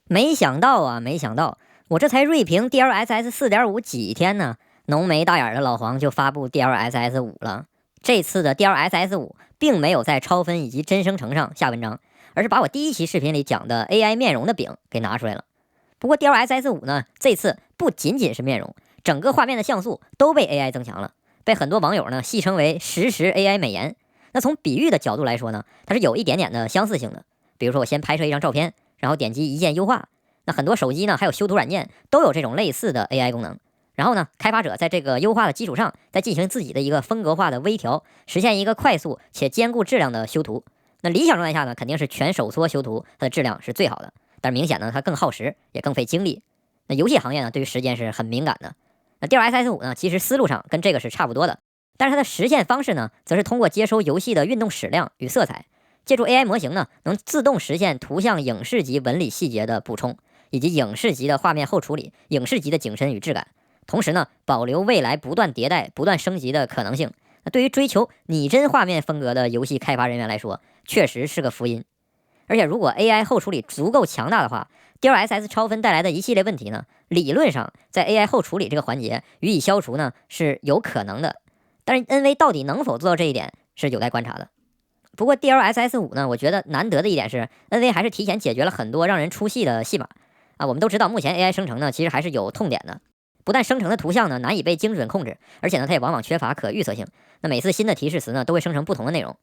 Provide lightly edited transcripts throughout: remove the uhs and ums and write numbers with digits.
沒想到啊，沒想到，我這才锐评 DLSS 4.5幾天呢，濃眉大眼的老黃就發布 DLSS 5了。這次的 DLSS 5並沒有在超分以及真生成上下文章，而是把我第一期視頻裡講的 AI 面容的餅給拿出來了。不過 DLSS 5呢，這次不僅僅是面容，整個畫面的像素都被 AI 增強了，被很多網友呢戲稱為實時 AI 美顏。那從比喻的角度來說呢，它是有一點點的相似性的。比如說我先拍攝一張照片，然後點擊一鍵優化，那很多手機呢还有修圖軟件都有這種類似的 AI 功能。然後呢，開發者在這個優化的基礎上，再進行自己的一個風格化的微調，實現一個快速且兼顧質量的修圖。那理想狀態下呢，肯定是全手搓修圖，它的質量是最好的。但是明顯呢，它更耗時，也更費精力。那遊戲行業呢，对於時間是很敏感的。那 DLSS 5呢，其實思路上跟這個是差不多的，但是它的實現方式呢，則是通過接收遊戲的運動矢量與色彩，借助 AI 模型呢，能自動實現圖像影視級紋理細節的補充，以及影視級的畫面後處理、影視級的景深與質感。同時呢，保留未來不斷迭代、不斷升級的可能性。那對於追求擬真畫面風格的遊戲開發人員來說，確實是個福音。而且如果 AI 後處理足夠強大的話， DLSS 超分帶來的一系列問題呢，理論上在 AI 後處理這個環節予以消除呢是有可能的。但是 NV 到底能否做到這一點是有待觀察的。不過 DLSS 5呢，我覺得難得的一點是 NV 還是提前解決了很多讓人出戏的戲碼啊。我們都知道目前 AI 生成呢其實還是有痛點的。不但生成的圖像呢難以被精準控制，而且呢它也往往缺乏可預測性。那每次新的提示詞呢都會生成不同的內容。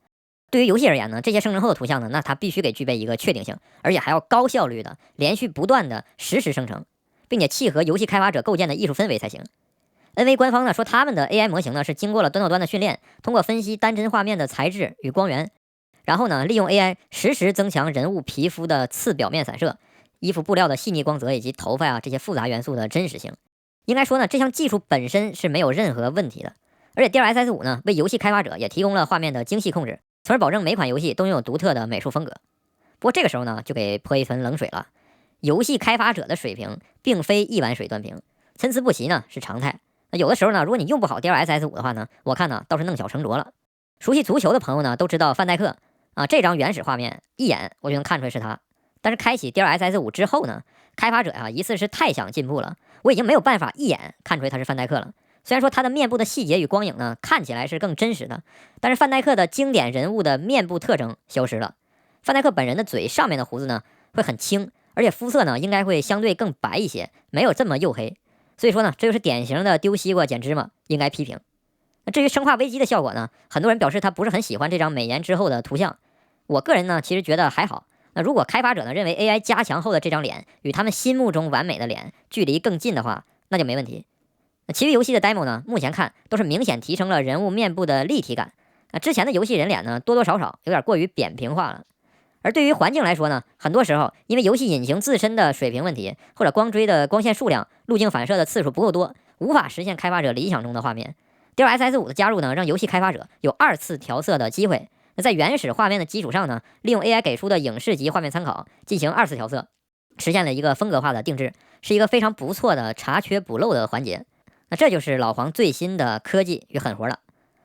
對於遊戲而言呢，這些生成後的圖像呢，那它必須給具備一個確定性，而且還要高效率的連續不斷的實時生成，並且契合遊戲開發者構建的藝術氛圍才行。NV 官方呢說他們的 AI 模型呢是經過了端到端的訓練，通過分析单帧畫面的材質與光源，然後呢利用 AI 實時增強人物皮膚的次表面散射、衣服布料的細膩光澤以及頭髮這些複雜元素的真實性。應該說呢，這項技術本身是沒有任何問題的，而且 DLSS 5呢為遊戲開發者也提供了畫面的精細控制，從而保證每款遊戲都擁有獨特的美術風格。不過這個時候呢，就給潑一盆冷水了。遊戲開發者的水平並非一碗水端平，參差不齊呢是常態。那有的時候呢，如果你用不好 DLSS 5的話呢，我看呢倒是弄巧成拙了。熟悉足球的朋友呢都知道范戴克啊，這張原始畫面一眼我就能看出來是他。但是開啟 DLSS 5之後呢，開發者啊疑似是太想進步了，我已經沒有辦法一眼看出來他是范戴克了。雖然說他的面部的細節與光影呢看起來是更真實的，但是范戴克的經典人物的面部特徵消失了。范戴克本人的嘴上面的鬍子呢會很輕，而且膚色呢應該會相對更白一些，沒有這麼黝黑。所以說呢，這就是典型的丟西瓜撿芝麻，應該批評。那至於生化危機的效果呢，很多人表示他不是很喜歡這張美顏之後的圖像。我個人呢其實覺得還好。那如果開發者呢認為 AI 加強後的這張臉與他們心目中完美的臉距離更近的話，那就沒問題。那其餘遊戲的 demo 呢，目前看都是明顯提升了人物面部的立體感。那之前的遊戲人臉呢，多多少少有點過於扁平化了。而對於環境來說呢，很多時候因為遊戏引擎自身的水平問題，或者光追的光線數量、路徑反射的次數不夠多，無法實現開發者理想中的畫面。DLSS 5的加入呢，讓遊戲開發者有2次調色的機會。那在原始畫面的基礎上呢，利用 AI 給出的影視級畫面參考進行2次調色，實現了一個風格化的定制，是一個非常不錯的查缺補漏的環節。那這就是老黃最新的科技與狠活了。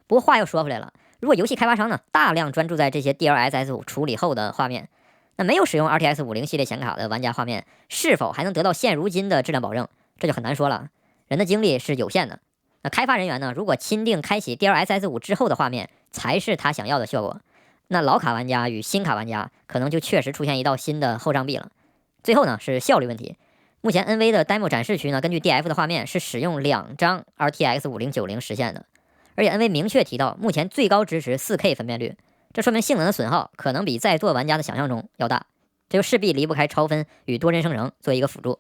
不過話又說回來了，如果遊戲開發商呢大量專注在這些 DLSS 5處理後的畫面，那沒有使用 RTX 50系列顯卡的玩家畫面是否還能得到現如今的質量保證，這就很難說了。人的精力是有限的。那開发人員呢，如果钦定開啟 DLSS 5之後的畫面才是他想要的效果，那老卡玩家與新卡玩家可能就確實出現一道新的後障壁了。最後呢是效率問題。目前 NV 的 demo 展示區呢，根據 DF 的畫面是使用2張 RTX 5090實現的，而且 NV 明確提到目前最高支持 4K 分辨率，這說明性能的損耗可能比在座玩家的想象中要大，這就勢必離不開超分與多幀生成作為一個輔助。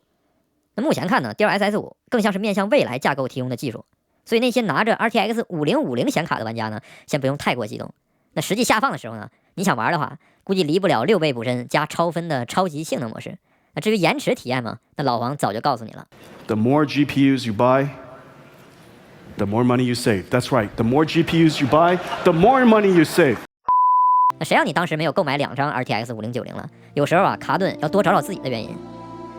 那目前看呢 ，DLSS 5更像是面向未來架構提供的技術。所以那些拿着 RTX 5050顯卡的玩家呢，先不用太過激動。那實際下放的時候呢，你想玩的話，估計離不了6倍補幀加超分的超級性能模式。那至於延遲體驗嘛，那老黃早就告訴你了。The more GPUs you buy, the more money you save. That's right. The more GPUs you buy, the more money you save. 那誰讓你当時没有购買2張 RTX 5090了？有時候啊，卡頓要多找找自己的原因。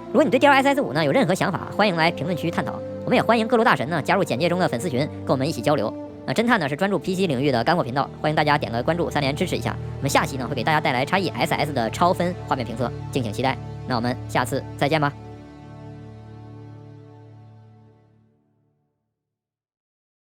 如果你对 DLSS 5呢有任何想法，歡迎來評論區探討。我們也歡迎各路大神呢加入簡介中的粉絲群，跟我們一起交流。偵探呢是專注 PC 領域的乾貨頻道，歡迎大家點個關注，3連支持一下。我們下期呢會給大家帶來XE SS 的超分畫面評測，敬請期待。那我們下次再見吧。